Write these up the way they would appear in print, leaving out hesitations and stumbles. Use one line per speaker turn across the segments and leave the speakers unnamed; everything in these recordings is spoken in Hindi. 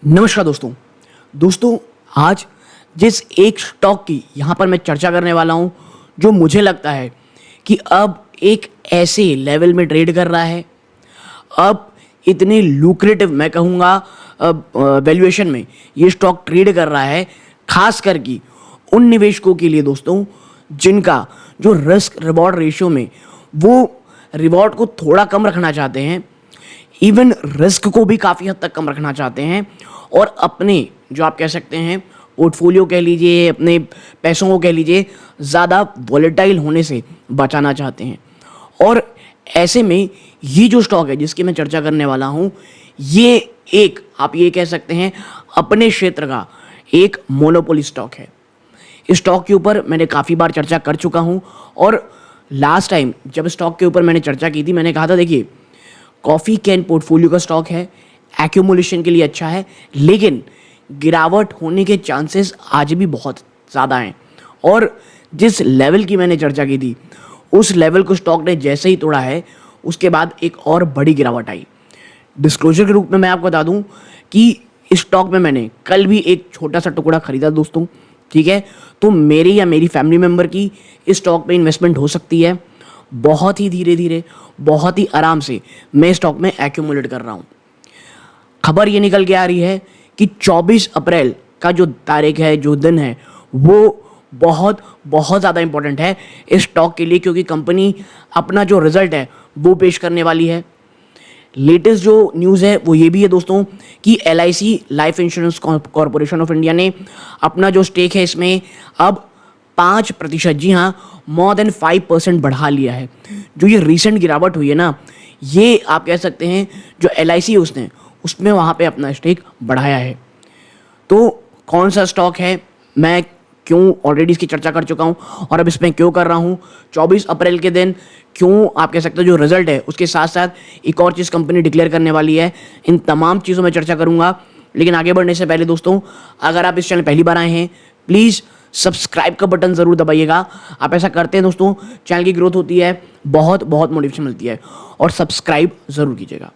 नमस्कार दोस्तों आज जिस एक स्टॉक की यहाँ पर मैं चर्चा करने वाला हूँ जो मुझे लगता है कि अब एक ऐसे लेवल में ट्रेड कर रहा है, अब इतने लुक्रेटिव मैं कहूँगा वैल्यूएशन में ये स्टॉक ट्रेड कर रहा है, खास करके उन निवेशकों के लिए दोस्तों जिनका जो रिस्क रिवॉर्ड रेशियो में वो रिवॉर्ड को थोड़ा कम रखना चाहते हैं, इवन रिस्क को भी काफ़ी हद तक कम रखना चाहते हैं और अपने जो आप कह सकते हैं पोर्टफोलियो कह लीजिए, अपने पैसों को कह लीजिए, ज़्यादा वॉलेटाइल होने से बचाना चाहते हैं। और ऐसे में ये जो स्टॉक है जिसकी मैं चर्चा करने वाला हूँ, ये एक आप ये कह सकते हैं अपने क्षेत्र का एक मोनोपोली स्टॉक है। इस स्टॉक के ऊपर मैंने काफ़ी बार चर्चा कर चुका हूँ और लास्ट टाइम जब स्टॉक के ऊपर मैंने चर्चा की थी, मैंने कहा था देखिए कॉफ़ी कैन पोर्टफोलियो का स्टॉक है, एक्यूमुलेशन के लिए अच्छा है, लेकिन गिरावट होने के चांसेस आज भी बहुत ज़्यादा हैं। और जिस लेवल की मैंने चर्चा की थी उस लेवल को स्टॉक ने जैसे ही तोड़ा है उसके बाद एक और बड़ी गिरावट आई। डिस्क्लोजर के रूप में मैं आपको बता दूं कि इस स्टॉक में मैंने कल भी एक छोटा सा टुकड़ा खरीदा दोस्तों, ठीक है। तो मेरी या मेरी फैमिली मेम्बर की इस स्टॉक में इन्वेस्टमेंट हो सकती है। बहुत ही धीरे धीरे, बहुत ही आराम से मैं स्टॉक में एक्यूमुलेट कर रहा हूँ। खबर ये निकल के आ रही है कि 24 अप्रैल का जो तारीख है, जो दिन है, वो बहुत बहुत ज़्यादा इंपॉर्टेंट है इस स्टॉक के लिए, क्योंकि कंपनी अपना जो रिजल्ट है वो पेश करने वाली है। लेटेस्ट जो न्यूज़ है वो ये भी है दोस्तों कि LIC life insurance corporation of India ने अपना जो स्टेक है इसमें अब 5%, जी हाँ, मोर देन 5% बढ़ा लिया है। जो ये रिसेंट गिरावट हुई है ना, ये आप कह सकते हैं जो LIC उसमें वहाँ पे अपना स्टेक बढ़ाया है। तो कौन सा स्टॉक है, मैं क्यों ऑलरेडी इसकी चर्चा कर चुका हूँ और अब इसमें क्यों कर रहा हूँ, 24 अप्रैल के दिन क्यों आप कह सकते हो जो रिजल्ट है उसके साथ साथ एक और चीज़ कंपनी डिक्लेयर करने वाली है, इन तमाम चीज़ों में चर्चा करूँगा। लेकिन आगे बढ़ने से पहले दोस्तों, अगर आप इस चैनल पहली बार आए हैं, प्लीज़ सब्सक्राइब का बटन ज़रूर दबाइएगा। आप ऐसा करते हैं दोस्तों, चैनल की ग्रोथ होती है, बहुत बहुत मोटिवेशन मिलती है, और सब्सक्राइब ज़रूर कीजिएगा।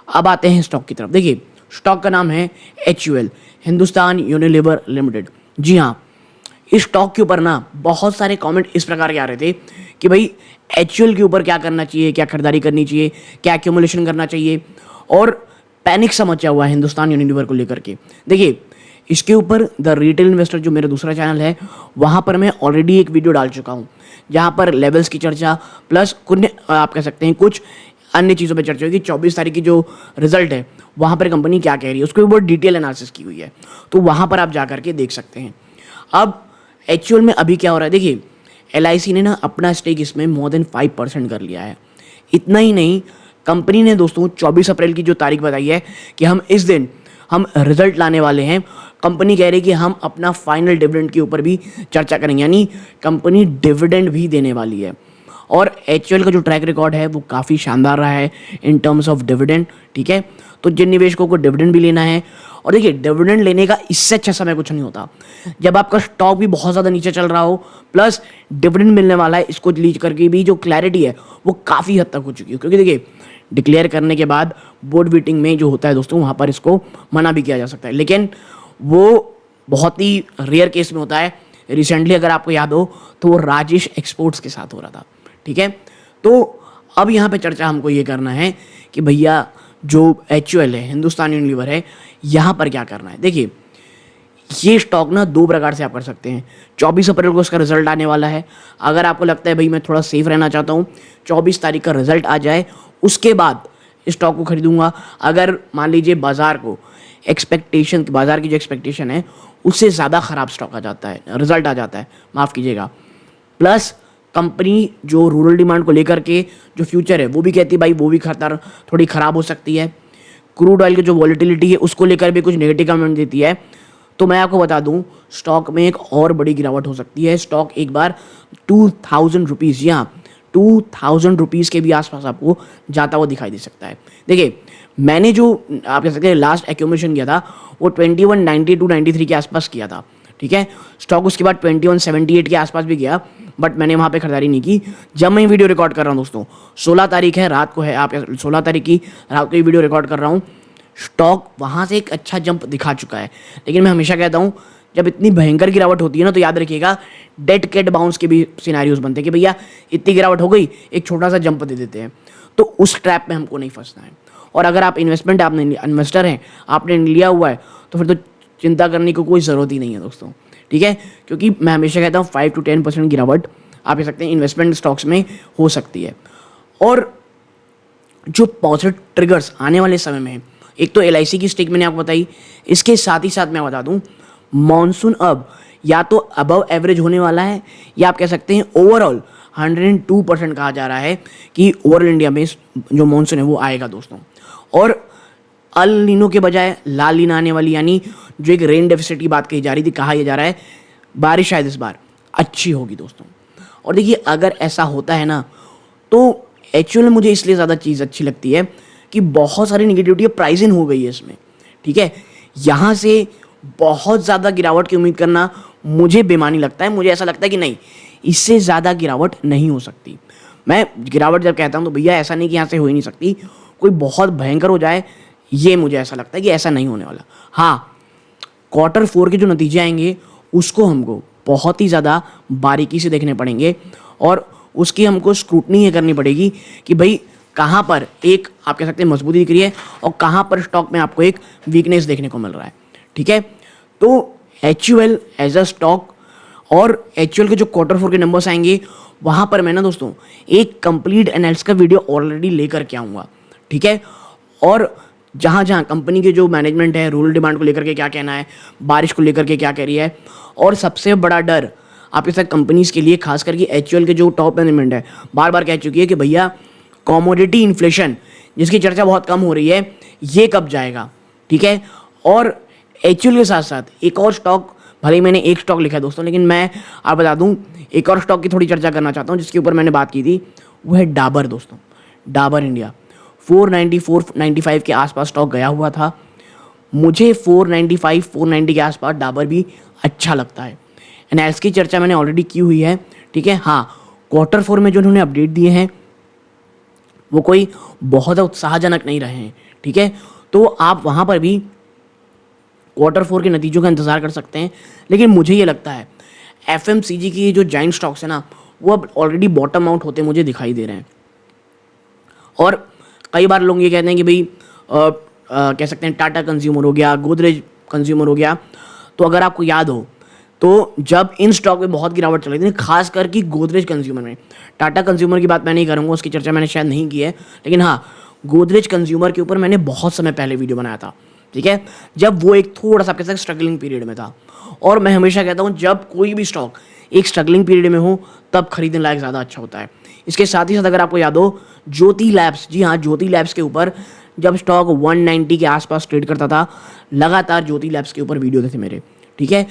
अब आते हैं स्टॉक की तरफ। देखिए स्टॉक का नाम है HUL, हिंदुस्तान यूनिलीवर लिमिटेड। जी हाँ, इस स्टॉक के ऊपर ना बहुत सारे कमेंट इस प्रकार के आ रहे थे कि भाई HUL के ऊपर क्या करना चाहिए, क्या खरीदारी करनी चाहिए, क्या एक्यूमुलेशन करना चाहिए, और पैनिक सा मचा हुआ है हिंदुस्तान यूनिलीवर को लेकर के। देखिए इसके ऊपर द रिटेल इन्वेस्टर जो मेरा दूसरा चैनल है, वहाँ पर मैं ऑलरेडी एक वीडियो डाल चुका हूँ जहाँ पर लेवल्स की चर्चा प्लस कुछ आप कह सकते हैं कुछ अन्य चीज़ों पे चर्चा होगी। 24 तारीख की जो रिजल्ट है वहाँ पर कंपनी क्या कह रही है उसके ऊपर डिटेल एनालिसिस की हुई है, तो वहाँ पर आप जा करके देख सकते हैं। अब HUL में अभी क्या हो रहा है, देखिए LIC ने ना अपना स्टेक इसमें मोर देन 5% कर लिया है। इतना ही नहीं, कंपनी ने दोस्तों 24 अप्रैल की जो तारीख बताई है कि हम इस दिन हम रिजल्ट लाने वाले हैं, कंपनी कह रही है कि हम अपना फाइनल डिविडेंड के ऊपर भी चर्चा करेंगे, यानी कंपनी डिविडेंड भी देने वाली है। और HUL का जो ट्रैक रिकॉर्ड है वो काफ़ी शानदार रहा है इन टर्म्स ऑफ डिविडेंड, ठीक है। तो जिन निवेशकों को डिविडेंड भी लेना है, और देखिए डिविडेंड लेने का इससे अच्छा समय कुछ नहीं होता जब आपका स्टॉक भी बहुत ज़्यादा नीचे चल रहा हो, प्लस डिविडेंड मिलने वाला है, इसको लीज करके भी जो क्लैरिटी है वो काफ़ी हद तक हो चुकी है। क्योंकि देखिए डिक्लेयर करने के बाद बोर्ड मीटिंग में जो होता है दोस्तों, वहाँ पर इसको मना भी किया जा सकता है, लेकिन वो बहुत ही रेयर केस में होता है। रिसेंटली अगर आपको याद हो तो वो राजेश एक्सपोर्ट्स के साथ हो रहा था, ठीक है। तो अब यहाँ पे चर्चा हमको ये करना है कि भैया जो HUL है, हिंदुस्तान यूनिलीवर है, यहाँ पर क्या करना है। देखिए ये स्टॉक ना दो प्रकार से आप कर सकते हैं। 24 अप्रैल को उसका रिजल्ट आने वाला है। अगर आपको लगता है भाई मैं थोड़ा सेफ रहना चाहता हूँ, 24 तारीख का रिजल्ट आ जाए उसके बाद स्टॉक को खरीदूंगा। अगर मान लीजिए बाजार की जो एक्सपेक्टेशन है उससे ज़्यादा ख़राब स्टॉक आ जाता है, रिजल्ट आ जाता है, माफ़ कीजिएगा, प्लस कंपनी जो रूरल डिमांड को लेकर के जो फ्यूचर है वो भी कहती है भाई वो भी खतर थोड़ी ख़राब हो सकती है, क्रूड ऑयल की जो वॉलेटिलिटी है उसको लेकर भी कुछ नेगेटिव कमेंट देती है, तो मैं आपको बता दूं स्टॉक में एक और बड़ी गिरावट हो सकती है। स्टॉक एक बार 2000 रुपीज़ या 2000 रुपीज़ के भी आसपास आपको जाता हुआ दिखाई दे सकता है। देखिए मैंने जो आप कह सकते हैं लास्ट एक्यूमुलेशन किया था वो 2192-93 के आसपास किया था, ठीक है। स्टॉक उसके बाद 2178 के आसपास भी गया, बट मैंने वहाँ पे खरीदारी नहीं की। जब मैं वीडियो रिकॉर्ड कर रहा हूँ दोस्तों, 16 तारीख है, रात को है, आप 16 तारीख की रात को ये वीडियो रिकॉर्ड कर रहा हूँ, स्टॉक वहाँ से एक अच्छा जंप दिखा चुका है। लेकिन मैं हमेशा कहता हूँ जब इतनी भयंकर गिरावट होती है ना, तो याद रखिएगा डेड कैट बाउंस के भी सिनेरियोज बनते हैं कि भैया इतनी गिरावट हो गई, एक छोटा सा जंप दे देते हैं। तो उस ट्रैप में हमको नहीं फंसना है। और अगर आप आपने इन्वेस्टर हैं, आपने लिया हुआ है, तो फिर तो चिंता करने की कोई ज़रूरत ही नहीं है दोस्तों, ठीक है। क्योंकि मैं हमेशा कहता हूँ 5 to 10% गिरावट आप कह सकते हैं इन्वेस्टमेंट स्टॉक्स में हो सकती है। और जो पॉजिटिव ट्रिगर्स आने वाले समय में, एक तो LIC की स्टेक मैंने आपको बताई, इसके साथ ही साथ मैं बता दूं मॉनसून अब या तो अबव एवरेज होने वाला है, या आप कह सकते हैं ओवरऑल 102% कहा जा रहा है कि ओवरऑल इंडिया में जो मॉनसून है वो आएगा दोस्तों। और अल नीनो के बजाय लाल नीना आने वाली, यानी जो एक रेन डेफिसिट की बात कही जा रही थी, कहा यह जा रहा है बारिश शायद इस बार अच्छी होगी दोस्तों। और देखिए अगर ऐसा होता है ना, तो एक्चुअल में मुझे इसलिए ज़्यादा चीज़ अच्छी लगती है कि बहुत सारी निगेटिविटी प्राइस इन हो गई है इसमें, ठीक है। यहाँ से बहुत ज़्यादा गिरावट की उम्मीद करना मुझे बेमानी लगता है। मुझे ऐसा लगता है कि नहीं, इससे ज़्यादा गिरावट नहीं हो सकती। मैं गिरावट जब कहता हूँ तो भैया ऐसा नहीं कि यहाँ से हो ही नहीं सकती, कोई बहुत भयंकर हो जाए, ये मुझे ऐसा लगता है कि ऐसा नहीं होने वाला। हाँ, Q4 के जो नतीजे आएंगे उसको हमको बहुत ही ज़्यादा बारीकी से देखने पड़ेंगे, और उसकी हमको स्क्रूटनी ये करनी पड़ेगी कि भाई कहाँ पर एक आप कह सकते हैं मजबूती दिख रही है और कहाँ पर स्टॉक में आपको एक वीकनेस देखने को मिल रहा है, ठीक है। तो HUL एज अ स्टॉक और HUL के जो Q4 के नंबर्स आएंगे, वहाँ पर मैं ना दोस्तों एक कंप्लीट एनालिसिस का वीडियो ऑलरेडी लेकर के आऊँगा, ठीक है। और जहाँ जहाँ कंपनी के जो मैनेजमेंट है, रूरल डिमांड को लेकर के क्या कहना है, बारिश को लेकर के क्या कह रही है, और सबसे बड़ा डर आपके साथ कंपनीज के लिए खास करके HUL के जो टॉप मैनेजमेंट है बार बार कह चुकी है कि भैया कॉमोडिटी इन्फ्लेशन जिसकी चर्चा बहुत कम हो रही है, ये कब जाएगा, ठीक है। और HUL के साथ साथ एक और स्टॉक, भले ही मैंने एक स्टॉक लिखा है दोस्तों, लेकिन मैं आप बता दूं एक और स्टॉक की थोड़ी चर्चा करना चाहता हूं जिसके ऊपर मैंने बात की थी, वो है डाबर दोस्तों। डाबर इंडिया 494-495 के आसपास स्टॉक गया हुआ था। मुझे 495-490 के आसपास डाबर भी अच्छा लगता है। एनालिसिस की चर्चा मैंने ऑलरेडी की हुई है, ठीक है। हाँ, Q4 में जो उन्होंने अपडेट दिए हैं वो कोई बहुत उत्साहजनक नहीं रहे हैं, ठीक है। तो आप वहाँ पर भी Q4 के नतीजों का इंतज़ार कर सकते हैं। लेकिन मुझे ये लगता है FMCG की जो जाइंट स्टॉक्स है ना, वो अब ऑलरेडी बॉटम आउट होते मुझे दिखाई दे रहे हैं। और कई बार लोग ये कहते हैं कि भाई कह सकते हैं टाटा कंज्यूमर हो गया, गोदरेज कंज्यूमर हो गया। तो अगर आपको याद हो तो जब इन स्टॉक में बहुत गिरावट चल रही थी, खास करके गोदरेज कंज्यूमर में, टाटा कंज्यूमर की बात मैं नहीं करूँगा, उसकी चर्चा मैंने शायद नहीं की है, लेकिन हाँ गोदरेज कंज्यूमर के ऊपर मैंने बहुत समय पहले वीडियो बनाया था, ठीक है, जब वो एक थोड़ा सा कैसे स्ट्रगलिंग पीरियड में था। और मैं हमेशा कहता हूँ जब कोई भी स्टॉक एक स्ट्रगलिंग पीरियड में हो तब खरीदने लायक ज़्यादा अच्छा होता है। इसके साथ ही साथ अगर आपको याद हो ज्योति लैब्स, जी हाँ ज्योति लैब्स के ऊपर जब स्टॉक 190 के आसपास ट्रेड करता था, लगातार ज्योति लैब्स के ऊपर वीडियो थे मेरे, ठीक है।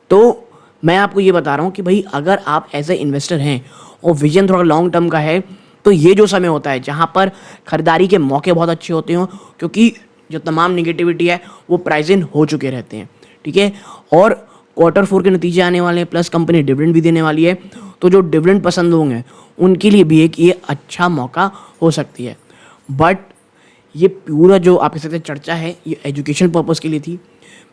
तो मैं आपको ये बता रहा हूँ कि भाई अगर आप एज ए इन्वेस्टर हैं और विजन थोड़ा लॉन्ग टर्म का है, तो ये जो समय होता है जहाँ पर खरीदारी के मौके बहुत अच्छे होते हो, क्योंकि जो तमाम निगेटिविटी है वो प्राइस इन हो चुके रहते हैं, ठीक है। और Q4 के नतीजे आने वाले हैं, प्लस कंपनी डिविडेंड भी देने वाली है, तो जो डिविडेंड पसंद होंगे उनके लिए भी एक ये अच्छा मौका हो सकती है। बट ये पूरा जो आपके साथ चर्चा है ये एजुकेशन पर्पज़ के लिए थी।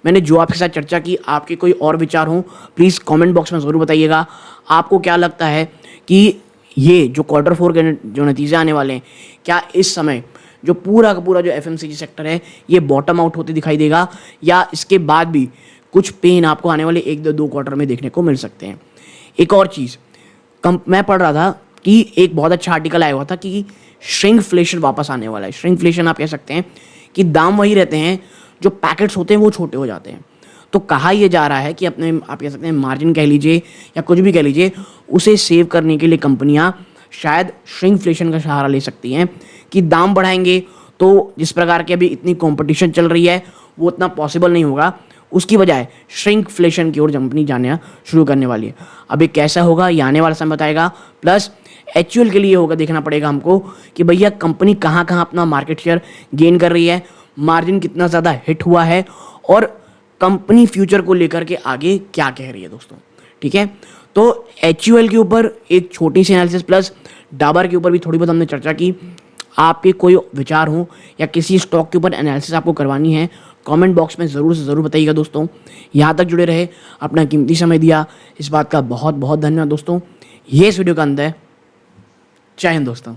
मैंने जो आपके साथ चर्चा की, आपके कोई और विचार हों प्लीज़ कमेंट बॉक्स में ज़रूर बताइएगा। आपको क्या लगता है कि ये जो Q4 के जो नतीजे आने वाले हैं, क्या इस समय जो पूरा का पूरा जो FMCG सेक्टर है ये बॉटम आउट होते दिखाई देगा, या इसके बाद भी कुछ पेन आपको आने वाले 1-2 क्वार्टर में देखने को मिल सकते हैं। एक और चीज़ मैं पढ़ रहा था कि एक बहुत अच्छा आर्टिकल आया हुआ था कि श्रिंकफ्लेशन वापस आने वाला है। श्रिंकफ्लेशन आप कह सकते हैं कि दाम वही रहते हैं, जो पैकेट्स होते हैं वो छोटे हो जाते हैं। तो कहा यह जा रहा है कि अपने आप कह सकते हैं मार्जिन कह लीजिए या कुछ भी कह लीजिए, उसे सेव करने के लिए कंपनियां शायद श्रिंकफ्लेशन का सहारा ले सकती हैं कि दाम बढ़ाएंगे तो जिस प्रकार की अभी इतनी कंपटीशन चल रही है वो उतना पॉसिबल नहीं होगा, उसकी बजाय श्रिंकफ्लेशन की ओर कंपनी जाना शुरू करने वाली है। अब ये कैसा होगा ये आने वाला समय बताएगा। प्लस HUL के लिए होगा देखना पड़ेगा हमको कि भैया कंपनी कहाँ कहाँ अपना मार्केट शेयर गेन कर रही है, मार्जिन कितना ज़्यादा हिट हुआ है, और कंपनी फ्यूचर को लेकर के आगे क्या कह रही है दोस्तों, ठीक है। तो HUL के ऊपर एक छोटी सी एनालिसिस प्लस डाबर के ऊपर भी थोड़ी बहुत हमने चर्चा की। आपके कोई विचार हो या किसी स्टॉक के ऊपर एनालिसिस आपको करवानी है, कमेंट बॉक्स में ज़रूर से ज़रूर बताइएगा दोस्तों। यहाँ तक जुड़े रहे, अपना कीमती समय दिया, इस बात का बहुत बहुत धन्यवाद दोस्तों। ये इस वीडियो का अंत है। जय हिंद दोस्तों।